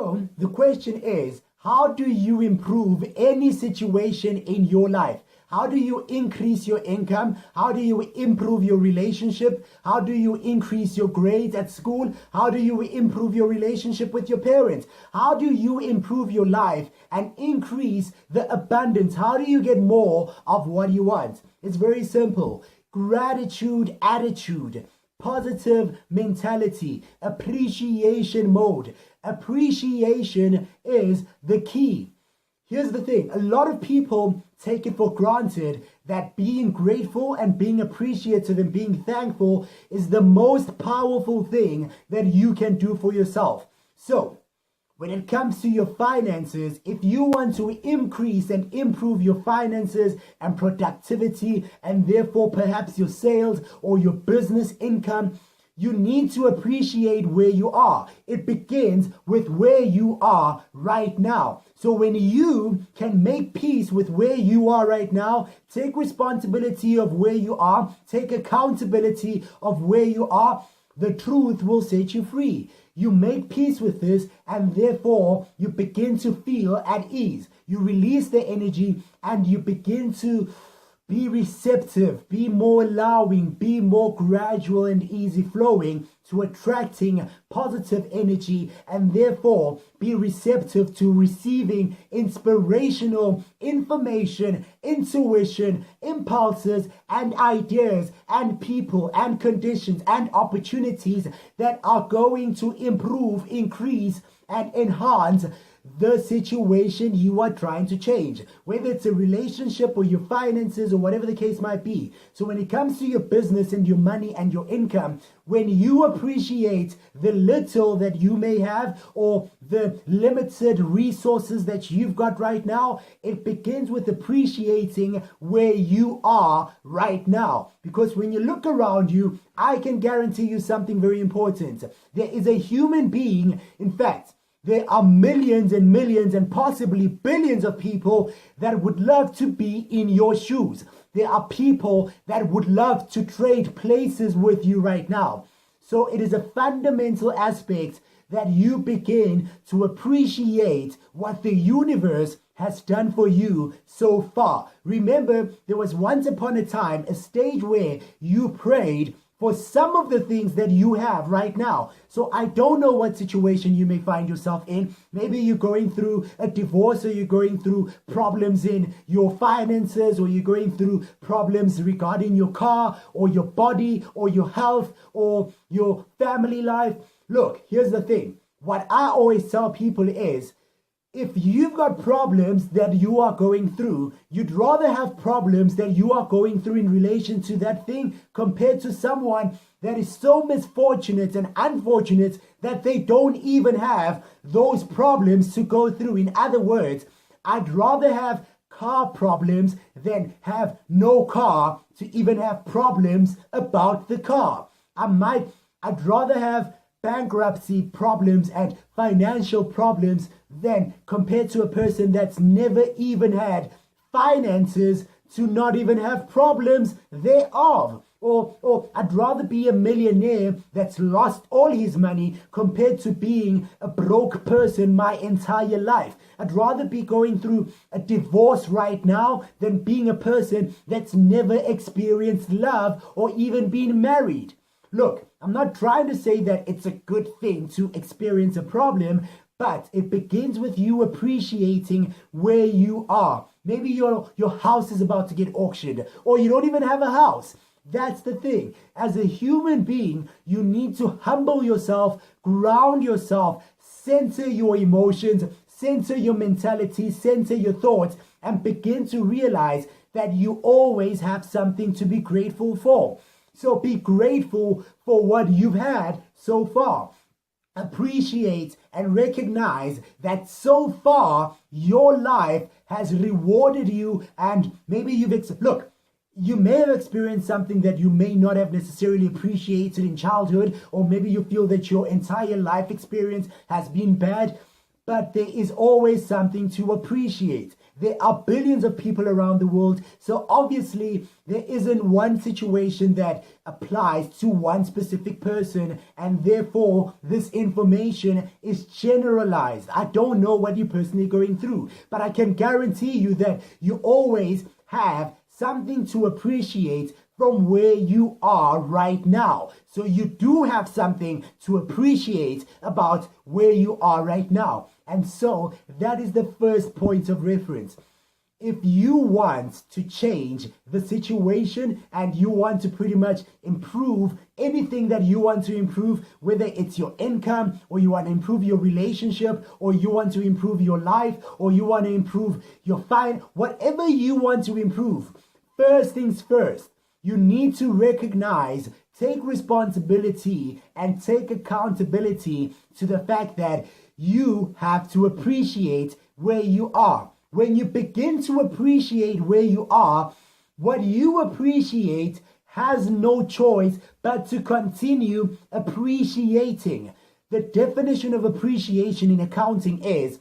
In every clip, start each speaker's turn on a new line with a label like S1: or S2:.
S1: So the question is, how do you improve any situation in your life? How do you increase your income? How do you improve your relationship? How do you increase your grades at school? How do you improve your relationship with your parents? How do you improve your life and increase the abundance? How do you get more of what you want? It's very simple. Gratitude attitude, positive mentality, appreciation mode. Appreciation is the key. Here's the thing, a lot of people take it for granted that being grateful and being appreciative and being thankful is the most powerful thing that you can do for yourself. So, when it comes to your finances, if you want to increase and improve your finances and productivity and therefore perhaps your sales or your business income, you need to appreciate where you are. It begins with where you are right now. So when you can make peace with where you are right now, take responsibility of where you are, take accountability of where you are, the truth will set you free. You make peace with this and therefore you begin to feel at ease. You release the energy and you begin to be receptive, be more allowing, be more gradual and easy flowing to attracting positive energy and therefore be receptive to receiving inspirational information, intuition, impulses and ideas and people and conditions and opportunities that are going to improve, increase and enhance the situation you are trying to change, whether it's a relationship or your finances or whatever the case might be. So when it comes to your business and your money and your income, when you appreciate the little that you may have or the limited resources that you've got right now, it begins with appreciating where you are right now. Because when you look around you, I can guarantee you something very important. There is a human being, in fact, there are millions and millions and possibly billions of people that would love to be in your shoes. There are people that would love to trade places with you right now. So it is a fundamental aspect that you begin to appreciate what the universe has done for you so far. Remember, there was once upon a time a stage where you prayed for some of the things that you have right now. So I don't know what situation you may find yourself in. Maybe you're going through a divorce, or you're going through problems in your finances, or you're going through problems regarding your car or your body or your health or your family life. Look, here's the thing. What I always tell people is, if you've got problems that you are going through, you'd rather have problems that you are going through in relation to that thing compared to someone that is so misfortunate and unfortunate that they don't even have those problems to go through. In other words, I'd rather have car problems than have no car to even have problems about the car. I'd rather have bankruptcy problems and financial problems than compared to a person that's never even had finances to not even have problems thereof. Or I'd rather be a millionaire that's lost all his money compared to being a broke person my entire life. I'd rather be going through a divorce right now than being a person that's never experienced love or even been married. Look, I'm not trying to say that it's a good thing to experience a problem, but it begins with you appreciating where you are. Maybe your house is about to get auctioned, or you don't even have a house. That's the thing. As a human being, you need to humble yourself, ground yourself, center your emotions, center your mentality, center your thoughts, and begin to realize that you always have something to be grateful for. So be grateful for what you've had so far. Appreciate and recognize that so far your life has rewarded you, and maybe look, you may have experienced something that you may not have necessarily appreciated in childhood, or maybe you feel that your entire life experience has been bad, but there is always something to appreciate. There are billions of people around the world. So obviously, there isn't one situation that applies to one specific person, and therefore this information is generalized. I don't know what you're personally going through, but I can guarantee you that you always have something to appreciate from where you are right now. So you do have something to appreciate about where you are right now. And so that is the first point of reference. If you want to change the situation and you want to pretty much improve anything that you want to improve, whether it's your income, or you want to improve your relationship, or you want to improve your life, or you want to improve your whatever you want to improve, first things first, you need to recognize, take responsibility, and take accountability to the fact that you have to appreciate where you are. When you begin to appreciate where you are, what you appreciate has no choice but to continue appreciating. The definition of appreciation in accounting is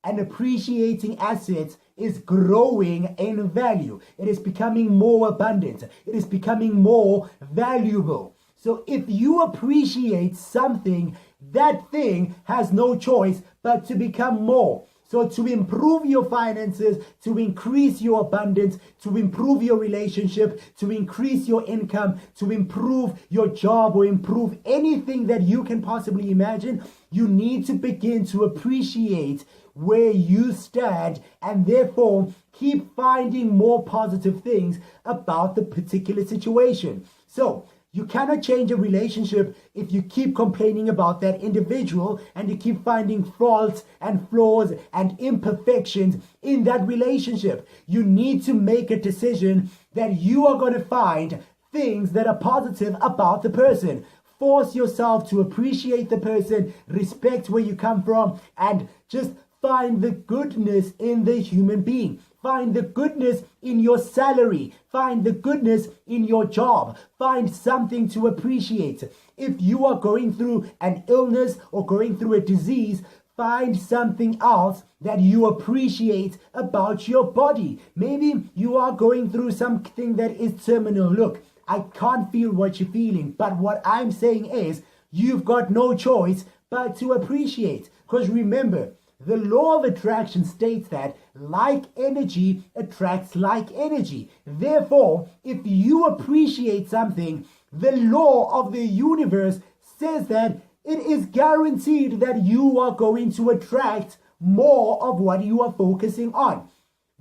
S1: an appreciating asset is growing in value. It is becoming more abundant. It is becoming more valuable. So if you appreciate something, that thing has no choice but to become more. So to improve your finances, to increase your abundance, to improve your relationship, to increase your income, to improve your job, or improve anything that you can possibly imagine, you need to begin to appreciate where you stand, and therefore keep finding more positive things about the particular situation. So you cannot change a relationship if you keep complaining about that individual and you keep finding faults and flaws and imperfections in that relationship. You need to make a decision that you are going to find things that are positive about the person. Force yourself to appreciate the person, respect where you come from, and just find the goodness in the human being. Find the goodness in your salary. Find the goodness in your job. Find something to appreciate. If you are going through an illness or going through a disease, find something else that you appreciate about your body. Maybe you are going through something that is terminal. Look, I can't feel what you're feeling, but what I'm saying is you've got no choice but to appreciate. Because remember, the law of attraction states that like energy attracts like energy. Therefore, if you appreciate something, the law of the universe says that it is guaranteed that you are going to attract more of what you are focusing on.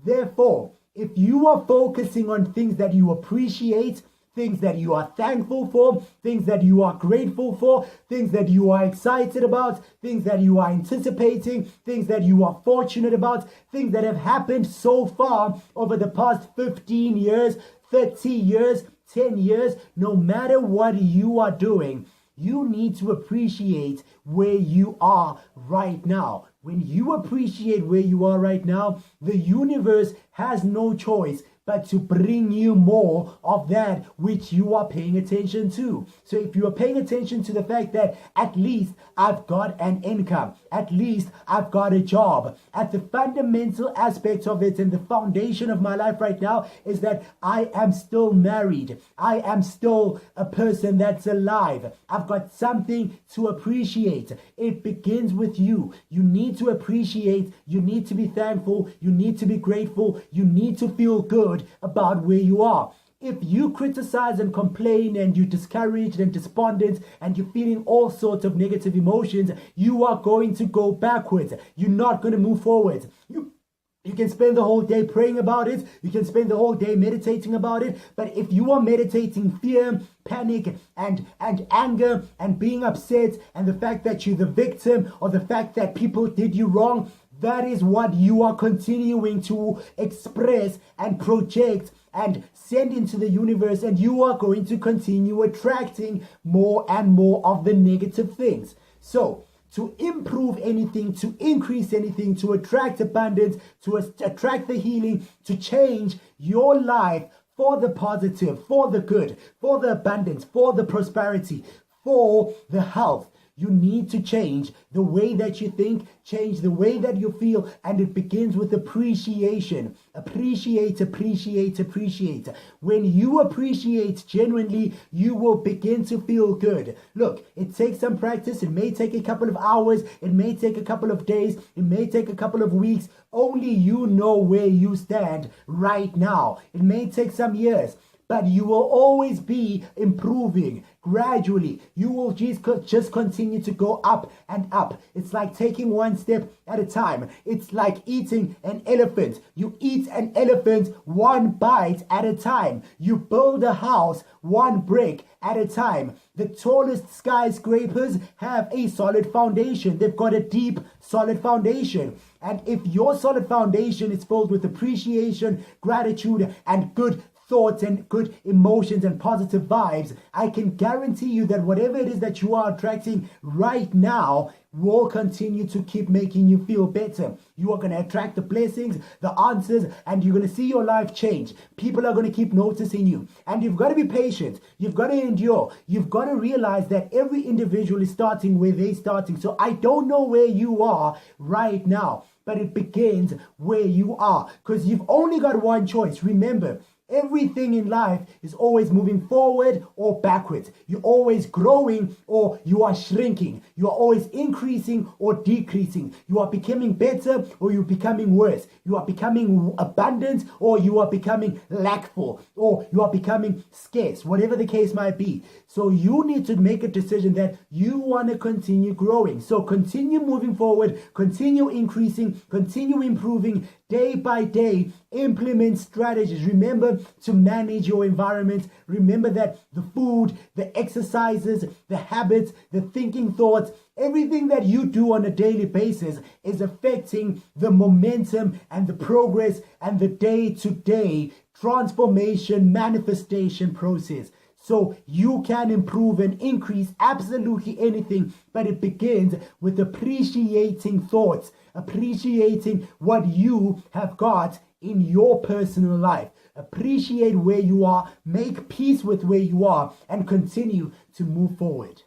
S1: Therefore, if you are focusing on things that you appreciate, things that you are thankful for, things that you are grateful for, things that you are excited about, things that you are anticipating, things that you are fortunate about, things that have happened so far over the past 15 years, 30 years, 10 years, no matter what you are doing, you need to appreciate where you are right now. When you appreciate where you are right now, the universe has no choice but to bring you more of that which you are paying attention to. So if you are paying attention to the fact that at least I've got an income, at least I've got a job, at the fundamental aspect of it and the foundation of my life right now is that I am still married. I am still a person that's alive. I've got something to appreciate. It begins with you. You need to appreciate. You need to be thankful. You need to be grateful. You need to feel good about where you are. If you criticize and complain and you're discouraged and despondent and you're feeling all sorts of negative emotions, you are going to go backwards. You're not going to move forward. You can spend the whole day praying about it. You can spend the whole day meditating about it. But if you are meditating fear, panic, and anger, and being upset, and the fact that you're the victim, or the fact that people did you wrong, that is what you are continuing to express and project and send into the universe, and you are going to continue attracting more and more of the negative things. So, to improve anything, to increase anything, to attract abundance, to attract the healing, to change your life for the positive, for the good, for the abundance, for the prosperity, for the health, You need to change the way that you think, change the way that you feel, and it begins with appreciation. Appreciate, appreciate, appreciate. When you appreciate genuinely, you will begin to feel good. Look, it takes some practice. It may take a couple of hours. It may take a couple of days. It may take a couple of weeks. Only you know where you stand right now. It may take some years, but you will always be improving gradually. You will just continue to go up and up. It's like taking one step at a time. It's like eating an elephant. You eat an elephant one bite at a time. You build a house one brick at a time. The tallest skyscrapers have a solid foundation. They've got a deep, solid foundation. And if your solid foundation is filled with appreciation, gratitude, and good thoughts and good emotions and positive vibes, I can guarantee you that whatever it is that you are attracting right now will continue to keep making you feel better. You are going to attract the blessings, the answers, and you're going to see your life change. People are going to keep noticing you. And you've got to be patient. You've got to endure. You've got to realize that every individual is starting where they're starting. So I don't know where you are right now, but it begins where you are, because you've only got one choice. Remember, everything in life is always moving forward or backwards. You're always growing or you are shrinking. You are always increasing or decreasing. You are becoming better or you're becoming worse. You are becoming abundant or you are becoming lackful, or you are becoming scarce, whatever the case might be. So you need to make a decision that you want to continue growing. So continue moving forward, continue increasing, continue improving day by day. Implement strategies. Remember to manage your environment. Remember that the food, the exercises, the habits, the thinking thoughts, everything that you do on a daily basis is affecting the momentum and the progress and the day-to-day transformation manifestation process. So you can improve and increase absolutely anything, but it begins with appreciating thoughts, appreciating what you have got in your personal life. Appreciate where you are, make peace with where you are, and continue to move forward.